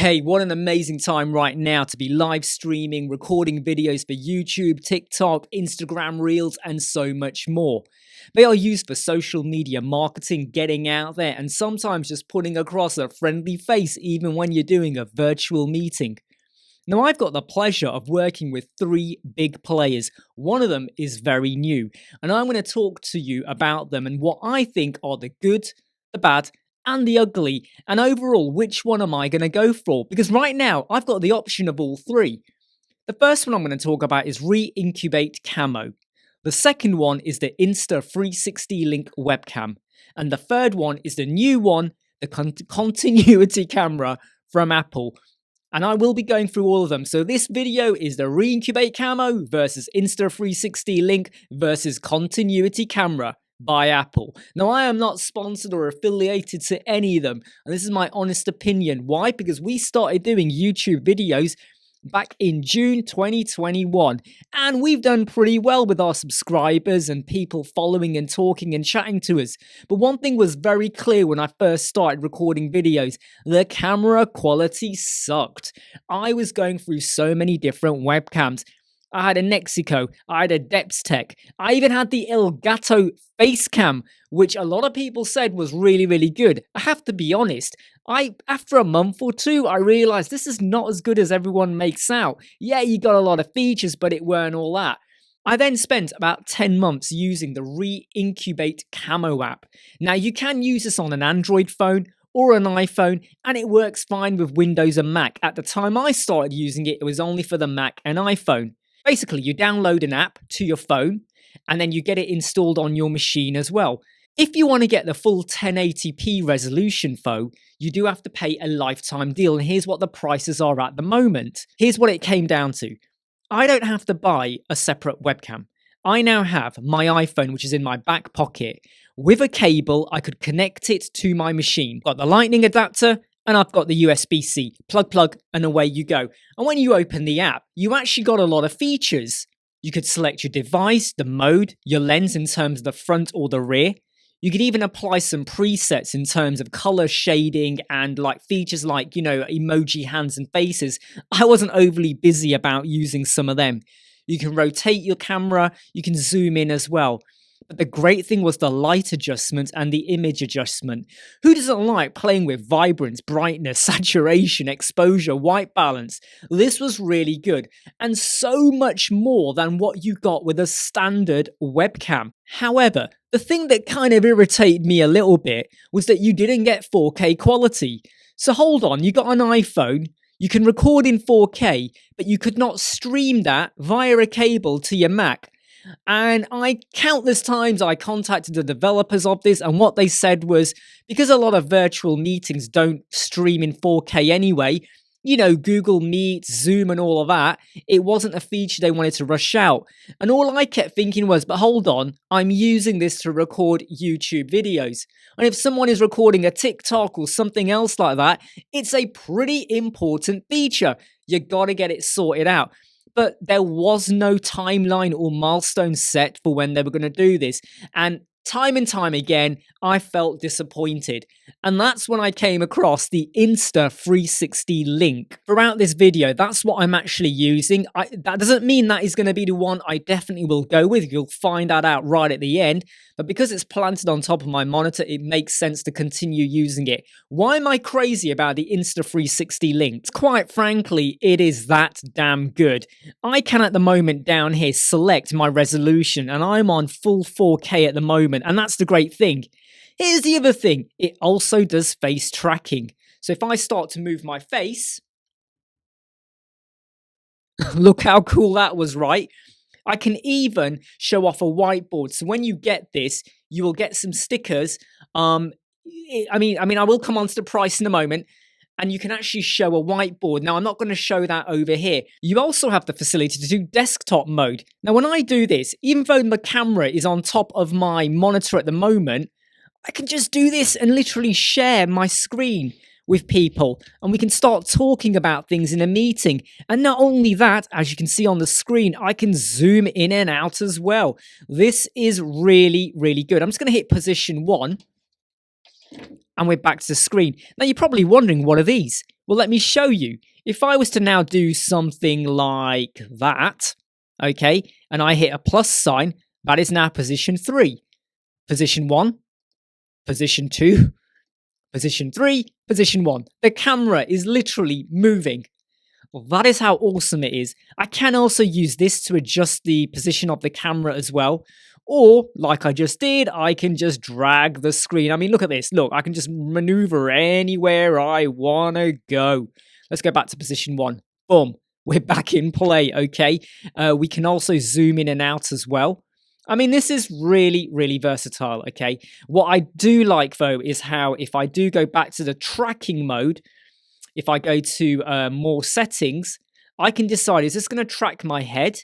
Hey, what an amazing time right now to be live streaming, recording videos for YouTube, TikTok, Instagram Reels, and so much more. They are used for social media marketing, getting out there, and sometimes just putting across a friendly face even when you're doing a virtual meeting. Now, I've got the pleasure of working with three big players. One of them is very new, and I'm going to talk to you about them and what I think are the good, the bad, and the ugly, and overall, which one am I going to go for? Because right now, I've got the option of all three. The first one I'm going to talk about is Reincubate Camo. The second one is the Insta360 Link webcam. And the third one is the new one, the continuity camera from Apple. And I will be going through all of them. So this video is the Reincubate Camo versus Insta360 Link versus continuity camera by Apple. Now, I am not sponsored or affiliated to any of them, and this is my honest opinion. Why? Because we started doing YouTube videos back in June 2021, and we've done pretty well with our subscribers and people following and talking and chatting to us. But one thing was very clear when I first started recording videos: the camera quality sucked. I was going through so many different webcams. I had a Nexico, I had a Depstech, I even had the Elgato Facecam, which a lot of people said was really, really good. I have to be honest, after a month or two, I realized this is not as good as everyone makes out. Yeah, you got a lot of features, but it weren't all that. I then spent about 10 months using the Reincubate Camo app. Now, you can use this on an Android phone or an iPhone, and it works fine with Windows and Mac. At the time I started using it, it was only for the Mac and iPhone. Basically, you download an app to your phone, and then you get it installed on your machine as well. If you want to get the full 1080p resolution, though, you do have to pay a lifetime deal, and here's what the prices are at the moment. Here's what it came down to. I don't have to buy a separate webcam. I now have my iPhone, which is in my back pocket. With a cable, I could connect it to my machine. Got the lightning adapter, and I've got the USB-C. Plug, and away you go. And when you open the app, you actually got a lot of features. You could select your device, the mode, your lens in terms of the front or the rear. You could even apply some presets in terms of color shading and features like, emoji hands and faces. I wasn't overly busy about using some of them. You can rotate your camera, you can zoom in as well. But the great thing was the light adjustment and the image adjustment. Who doesn't like playing with vibrance, brightness, saturation, exposure, white balance? This was really good, and so much more than what you got with a standard webcam. However, the thing that kind of irritated me a little bit was that you didn't get 4K quality. So hold on, you got an iPhone, you can record in 4K, but you could not stream that via a cable to your Mac. And countless times I contacted the developers of this, and what they said was, because a lot of virtual meetings don't stream in 4K anyway, Google Meet, Zoom and all of that, it wasn't a feature they wanted to rush out. And all I kept thinking was, but hold on, I'm using this to record YouTube videos. And if someone is recording a TikTok or something else like that, it's a pretty important feature. You gotta get it sorted out. But there was no timeline or milestone set for when they were going to do this. And time again, I felt disappointed. And that's when I came across the Insta360 Link. Throughout this video, that's what I'm actually using. That doesn't mean that is going to be the one I definitely will go with. You'll find that out right at the end. But because it's planted on top of my monitor, it makes sense to continue using it. Why am I crazy about the Insta360 Link? Quite frankly, it is that damn good. I can at the moment down here select my resolution, and I'm on full 4K at the moment, and that's the great thing. Here's the other thing, it also does face tracking. So if I start to move my face, look how cool that was, right? I can even show off a whiteboard. So when you get this, you will get some stickers. I will come on to the price in a moment. And you can actually show a whiteboard. Now, I'm not going to show that over here. You also have the facility to do desktop mode. Now, when I do this, even though the camera is on top of my monitor at the moment, I can just do this and literally share my screen with people. And we can start talking about things in a meeting. And not only that, as you can see on the screen, I can zoom in and out as well. This is really, really good. I'm just going to hit position 1. And we're back to the screen. Now you're probably wondering, what are these? Well, let me show you. If I was to now do something like that, okay, and I hit a plus sign, that is now position 3. Position 1, position 2, position 3, position 1. The camera is literally moving. Well, that is how awesome it is. I can also use this to adjust the position of the camera as well. Or, like I just did, I can just drag the screen. I mean, look at this. Look, I can just maneuver anywhere I want to go. Let's go back to position 1. Boom. We're back in play, okay? We can also zoom in and out as well. I mean, this is really, really versatile, okay? What I do like, though, is how if I do go back to the tracking mode, if I go to more settings, I can decide, is this going to track my head,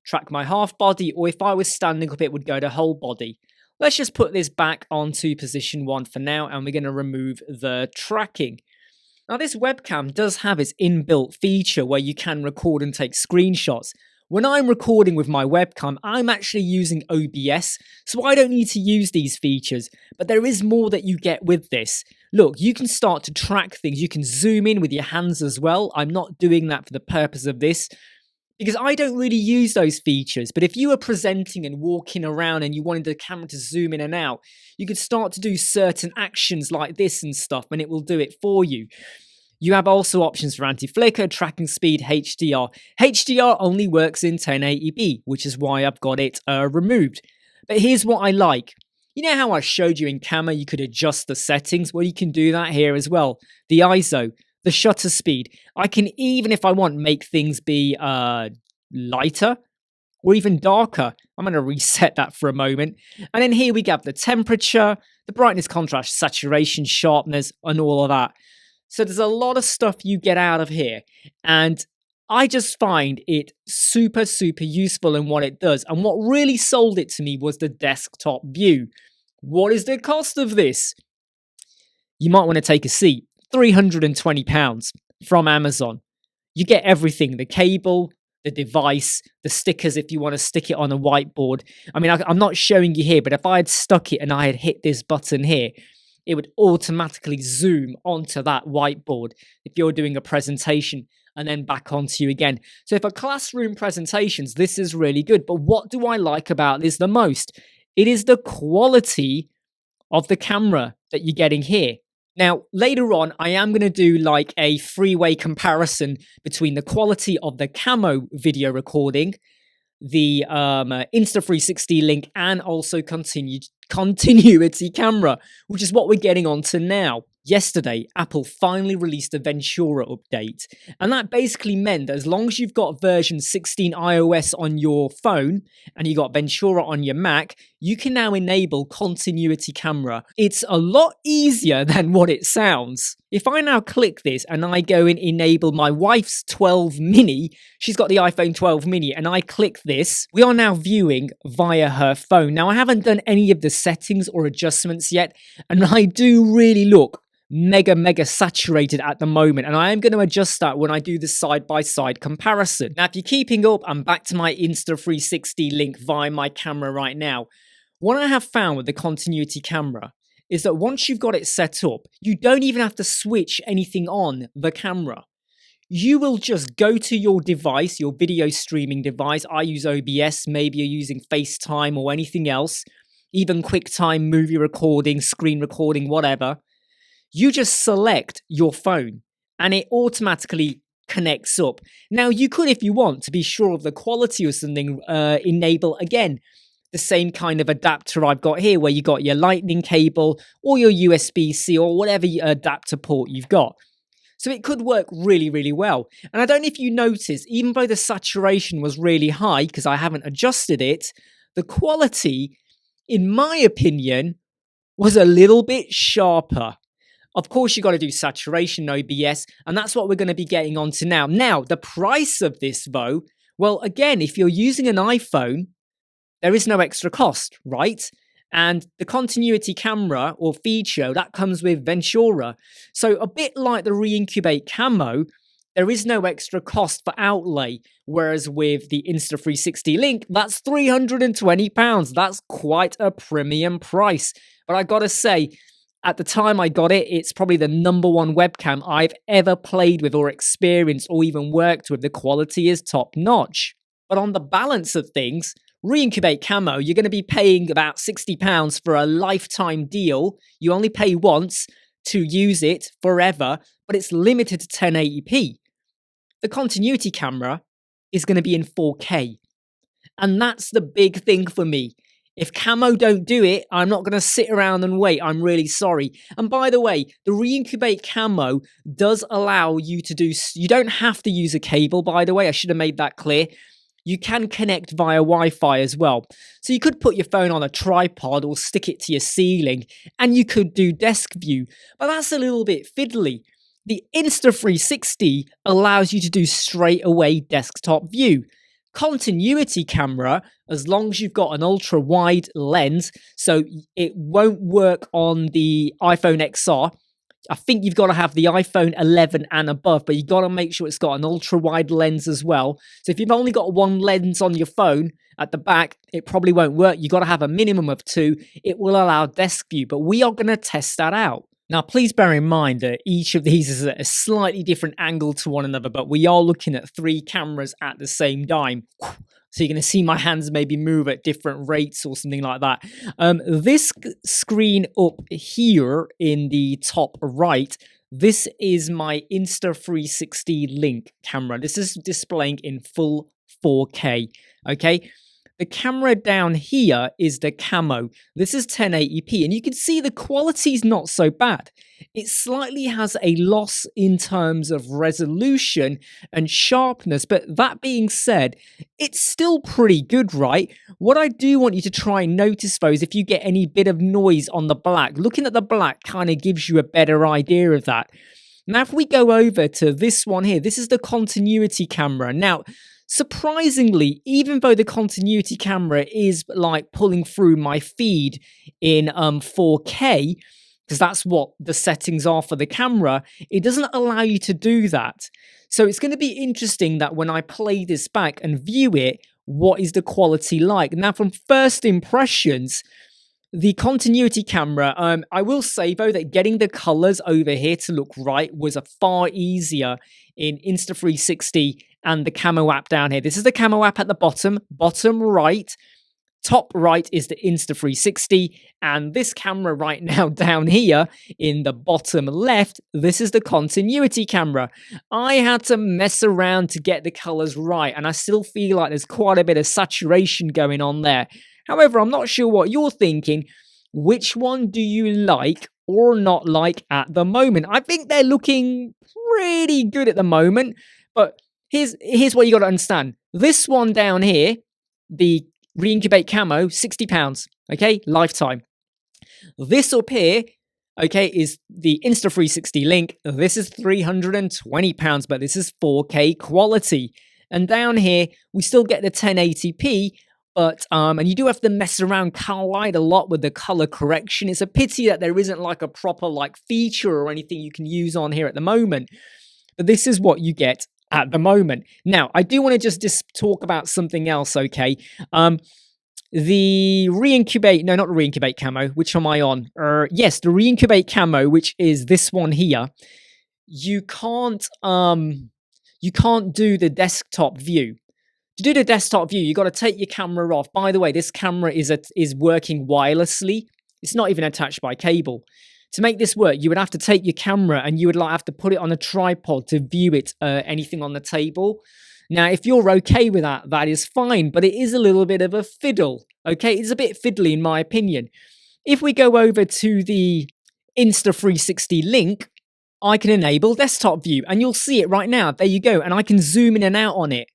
track my half body, or if I was standing up, it would go to whole body. Let's just put this back onto position 1 for now, and we're going to remove the tracking. Now, this webcam does have its inbuilt feature where you can record and take screenshots. When I'm recording with my webcam, I'm actually using OBS, so I don't need to use these features, but there is more that you get with this. Look, you can start to track things. You can zoom in with your hands as well. I'm not doing that for the purpose of this, because I don't really use those features. But if you were presenting and walking around and you wanted the camera to zoom in and out, you could start to do certain actions like this and stuff, and it will do it for you. You have also options for anti-flicker, tracking speed, HDR. HDR only works in 1080p, which is why I've got it removed. But here's what I like. You know how I showed you in Camo you could adjust the settings? Well, you can do that here as well. The ISO, the shutter speed. I can even, if I want, make things be lighter or even darker. I'm going to reset that for a moment. And then here we have the temperature, the brightness, contrast, saturation, sharpness, and all of that. So there's a lot of stuff you get out of here. And I just find it super, super useful in what it does. And what really sold it to me was the desktop view. What is the cost of this? You might want to take a seat. £320 from Amazon. You get everything, the cable, the device, the stickers if you want to stick it on a whiteboard. I mean, I'm not showing you here, but if I had stuck it and I had hit this button here, it would automatically zoom onto that whiteboard if you're doing a presentation and then back onto you again. So for classroom presentations, this is really good. But what do I like about this the most? It is the quality of the camera that you're getting here. Now, later on, I am going to do like a three-way comparison between the quality of the Camo video recording, the Insta360 Link, and also continuity camera, which is what we're getting onto now. Yesterday, Apple finally released a Ventura update, and that basically meant that as long as you've got version 16 iOS on your phone and you got Ventura on your Mac, you can now enable continuity camera. It's a lot easier than what it sounds. If I now click this and I go and enable my wife's 12 mini, she's got the iPhone 12 mini, and I click this, we are now viewing via her phone. Now, I haven't done any of the settings or adjustments yet, and I do really look mega saturated at the moment, and I am going to adjust that when I do the side-by-side comparison. Now, if you're keeping up, I'm back to my Insta360 Link via my camera right now. What I have found with the continuity camera is that once you've got it set up, you don't even have to switch anything on the camera. You will just go to your device, your video streaming device. I use OBS, maybe you're using FaceTime or anything else, even QuickTime, movie recording, screen recording, whatever. You just select your phone and it automatically connects up. Now, you could, if you want, to be sure of the quality or something, enable, again, the same kind of adapter I've got here, where you got your lightning cable or your USB-C or whatever adapter port you've got. So it could work really well. And I don't know if you noticed, even though the saturation was really high, because I haven't adjusted it, the quality, in my opinion, was a little bit sharper. Of course, you've got to do saturation OBS, and that's what we're going to be getting onto now. Now, the price of this, though, well, again, if you're using an iPhone, there is no extra cost, right? And the continuity camera or feature, that comes with Ventura. So a bit like the Reincubate Camo, there is no extra cost for outlay. Whereas with the Insta360 Link, that's £320. That's quite a premium price. But I got to say, At the time I got it, it's probably the #1 webcam I've ever played with or experienced or even worked with. The quality is top notch. But on the balance of things, Reincubate Camo, you're going to be paying about £60 for a lifetime deal. You only pay once to use it forever, but it's limited to 1080p. The continuity camera is going to be in 4K. And that's the big thing for me. If Camo don't do it, I'm not going to sit around and wait. I'm really sorry. And by the way, the Reincubate Camo does allow you to do... You don't have to use a cable, by the way. I should have made that clear. You can connect via Wi-Fi as well. So you could put your phone on a tripod or stick it to your ceiling, and you could do desk view. But that's a little bit fiddly. The Insta360 allows you to do straight away desktop view. Continuity camera, as long as you've got an ultra wide lens, so it won't work on the iPhone XR. I think you've got to have the iPhone 11 and above, but you've got to make sure it's got an ultra wide lens as well. So if you've only got one lens on your phone at the back, it probably won't work. You've got to have a minimum of 2. It will allow desk view, but we are going to test that out. Now, please bear in mind that each of these is at a slightly different angle to one another, but we are looking at 3 cameras at the same time. So you're going to see my hands maybe move at different rates or something like that. This screen up here in the top right, this is my Insta360 Link camera. This is displaying in full 4K, okay? The camera down here is the Camo. This is 1080p, and you can see the quality's not so bad. It slightly has a loss in terms of resolution and sharpness, but that being said, it's still pretty good, right? What I do want you to try and notice, though, is if you get any bit of noise on the black. Looking at the black kind of gives you a better idea of that. Now, if we go over to this one here, this is the continuity camera. Now, surprisingly, even though the continuity camera is like pulling through my feed in 4K, because that's what the settings are for the camera, it doesn't allow you to do that. So it's going to be interesting that when I play this back and view it, what is the quality like? Now, from first impressions, the continuity camera, I will say though that getting the colors over here to look right was a far easier in Insta360 and the Camo app down here. This is the Camo app at the bottom right. Top right is the Insta360, and this camera right now down here in the bottom left, this is the continuity camera. I had to mess around to get the colors right, and I still feel like there's quite a bit of saturation going on there. However, I'm not sure what you're thinking. Which one do you like or not like at the moment? I think they're looking pretty good at the moment, but here's what you got to understand. This one down here, the Reincubate Camo, £60, okay, lifetime. This up here, okay, is the Insta360 Link. This is £320, but this is 4K quality. And down here, we still get the 1080p, but and you do have to mess around quite a lot with the color correction. It's a pity that there isn't like a proper like feature or anything you can use on here at the moment. But this is what you get at the moment. Now, I do want to just talk about something else, okay? The Reincubate, no, not Reincubate Camo. Which am I on? Yes, the Reincubate Camo, which is this one here. You can't do the desktop view. To do the desktop view, you got to take your camera off. By the way, this camera is working wirelessly. It's not even attached by cable. To make this work, you would have to take your camera and you would have to put it on a tripod to view it, anything on the table. Now, if you're okay with that, that is fine, but it is a little bit of a fiddle, okay? It's a bit fiddly in my opinion. If we go over to the Insta360 Link, I can enable desktop view, and you'll see it right now. There you go, and I can zoom in and out on it.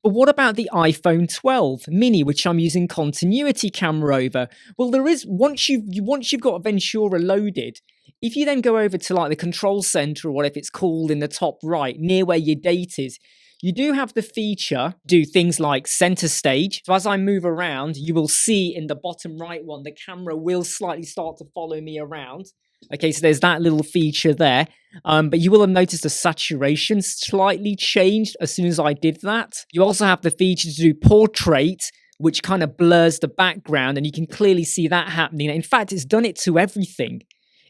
But what about the iPhone 12 mini, which I'm using continuity camera over? Well, there is, once you've got Ventura loaded, if you then go over to like the control center or whatever it's called in the top right, near where your date is, you do have the feature, do things like center stage. So as I move around, you will see in the bottom right one, the camera will slightly start to follow me around. Okay, so there's that little feature there. But you will have noticed the saturation slightly changed as soon as I did that. You also have the feature to do portrait, which kind of blurs the background, and you can clearly see that happening. In fact, it's done it to everything.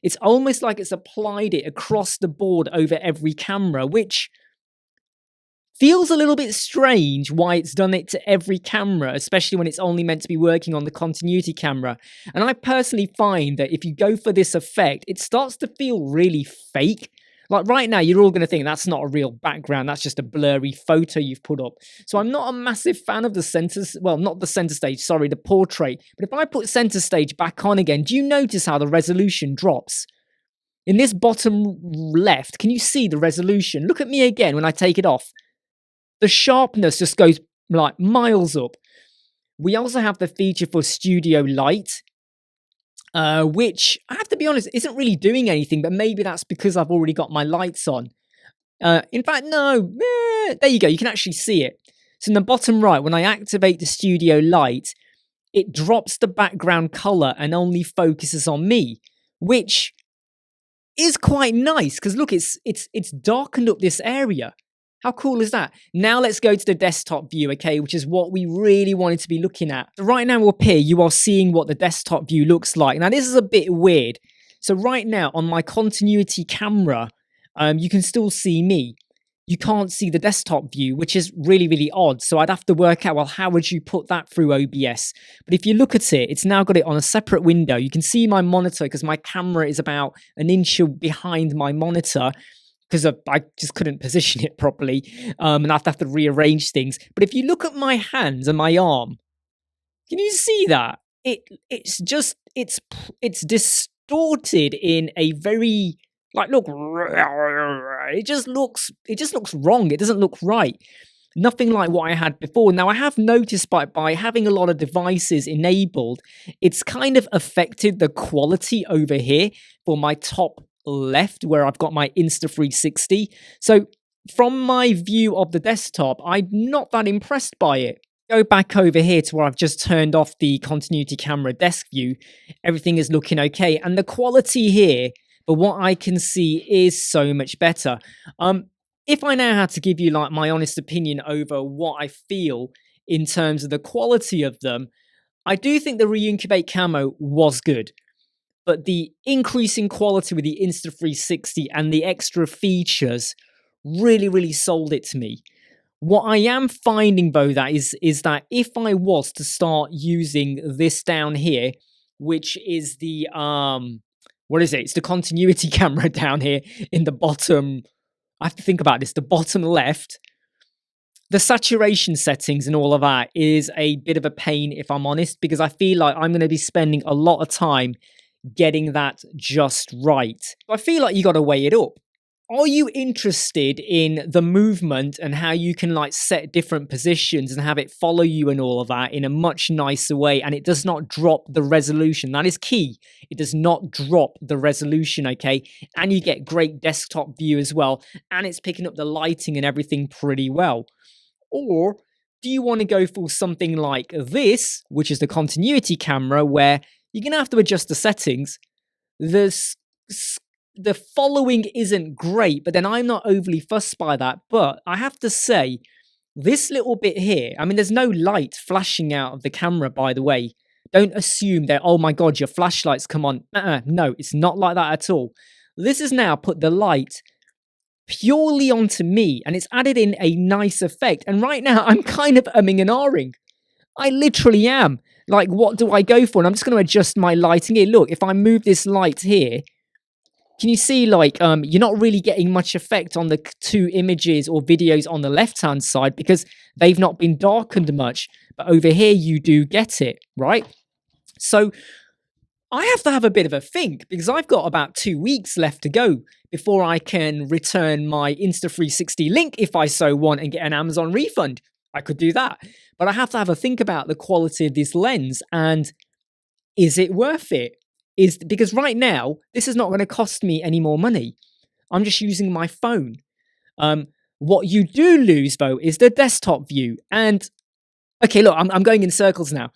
It's almost like it's applied it across the board over every camera, which feels a little bit strange why it's done it to every camera, especially when it's only meant to be working on the continuity camera. And I personally find that if you go for this effect, it starts to feel really fake. Like right now, you're all going to think that's not a real background. That's just a blurry photo you've put up. So I'm not a massive fan of the center, well, not the center stage, sorry, the portrait. But if I put center stage back on again, do you notice how the resolution drops? In this bottom left, can you see the resolution? Look at me again when I take it off. The sharpness just goes like miles up. We also have the feature for studio light, which I have to be honest, isn't really doing anything, but maybe that's because I've already got my lights on. In fact, no, there you go. You can actually see it. So in the bottom right, when I activate the studio light, it drops the background color and only focuses on me, which is quite nice because look, it's darkened up this area. How cool is that? Now let's go to the desktop view, okay, which is what we really wanted to be looking at. So right now up here, you are seeing what the desktop view looks like. Now this is a bit weird. So right now on my continuity camera, you can still see me. You can't see the desktop view, which is really, really odd. So I'd have to work out, well, how would you put that through OBS? But if you look at it, it's now got it on a separate window. You can see my monitor because my camera is about an inch behind my monitor, because I just couldn't position it properly, and I have to rearrange things. But if you look at my hands and my arm, can you see that? It's distorted in a very, like, look, it just looks wrong. It doesn't look right. Nothing like what I had before. Now, I have noticed by having a lot of devices enabled, it's kind of affected the quality over here for my top left where I've got my Insta360. So from my view of the desktop, I'm not that impressed by it. Go back over here to where I've just turned off the continuity camera desk view. Everything is looking okay. And the quality here, but what I can see, is so much better. If I now had to give you like my honest opinion over what I feel in terms of the quality of them, I do think the Reincubate Camo was good. But the increasing quality with the Insta360 and the extra features really, really sold it to me. What I am finding, though, is that if I was to start using this down here, which is the, what is it? It's the continuity camera down here in the bottom. I have to think about this. The bottom left. The saturation settings and all of that is a bit of a pain, if I'm honest, because I feel like I'm going to be spending a lot of time getting that just right. I feel like you got to weigh it up. Are you interested in the movement and how you can like set different positions and have it follow you and all of that in a much nicer way, and it does not drop the resolution? That is key. It does not drop the resolution, okay? And you get great desktop view as well, and it's picking up the lighting and everything pretty well. Or do you want to go for something like this, which is the continuity camera, where you're going to have to adjust the settings? The following isn't great, but then I'm not overly fussed by that. But I have to say, this little bit here, I mean, there's no light flashing out of the camera, by the way. Don't assume that, oh my God, your flashlights come on. No, it's not like that at all. This has now put the light purely onto me, and it's added in a nice effect. And right now, I'm kind of umming and ahhing. I literally am. Like, what do I go for? And I'm just going to adjust my lighting here. Look, if I move this light here, can you see, like, you're not really getting much effect on the two images or videos on the left-hand side because they've not been darkened much. But over here, you do get it, right? So I have to have a bit of a think because I've got about 2 weeks left to go before I can return my Insta360 Link if I so want and get an Amazon refund. I could do that. But I have to have a think about the quality of this lens and is it worth it? Because right now, this is not going to cost me any more money. I'm just using my phone. What you do lose, though, is the desktop view. And, okay, look, I'm going in circles now.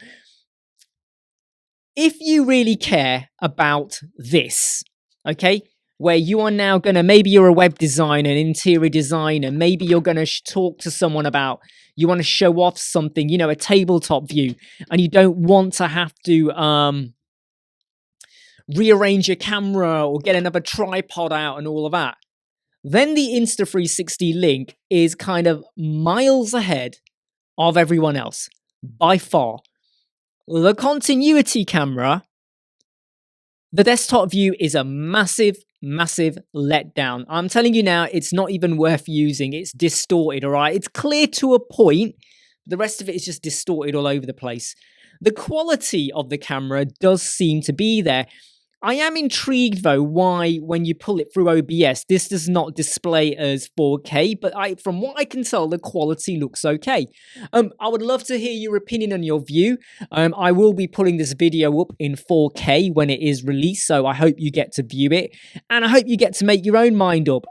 If you really care about this, okay, where you are now going to, maybe you're a web designer, an interior designer, maybe you're going to talk to someone about, you want to show off something, you know, a tabletop view, and you don't want to have to rearrange your camera or get another tripod out and all of that. Then the Insta360 Link is kind of miles ahead of everyone else, by far. The continuity camera, the desktop view is a massive letdown. I'm telling you now, it's not even worth using. It's distorted, all right? It's clear to a point. The rest of it is just distorted all over the place. The quality of the camera does seem to be there. I am intrigued though why when you pull it through OBS, this does not display as 4K, but from what I can tell, the quality looks okay. I would love to hear your opinion and your view. I will be putting this video up in 4K when it is released, so I hope you get to view it, and I hope you get to make your own mind up.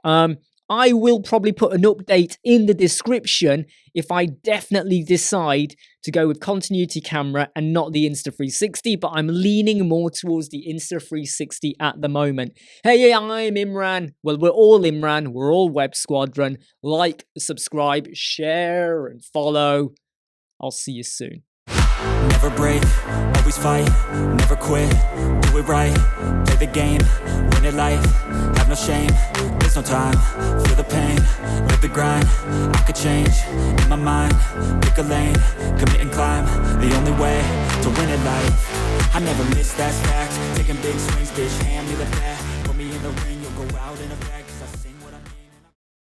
I will probably put an update in the description if I definitely decide to go with continuity camera and not the Insta360, but I'm leaning more towards the Insta360 at the moment. Hey, I'm Imran. Well, we're all Imran. We're all Web Squadron. Like, subscribe, share, and follow. I'll see you soon. Never break, always fight, never quit, do it right, play the game, win it life, have no shame, there's no time, feel the pain, live the grind, I could change, in my mind, pick a lane, commit and climb, the only way to win it life, I never miss, that's fact, taking big swings, bitch, hand me the bat.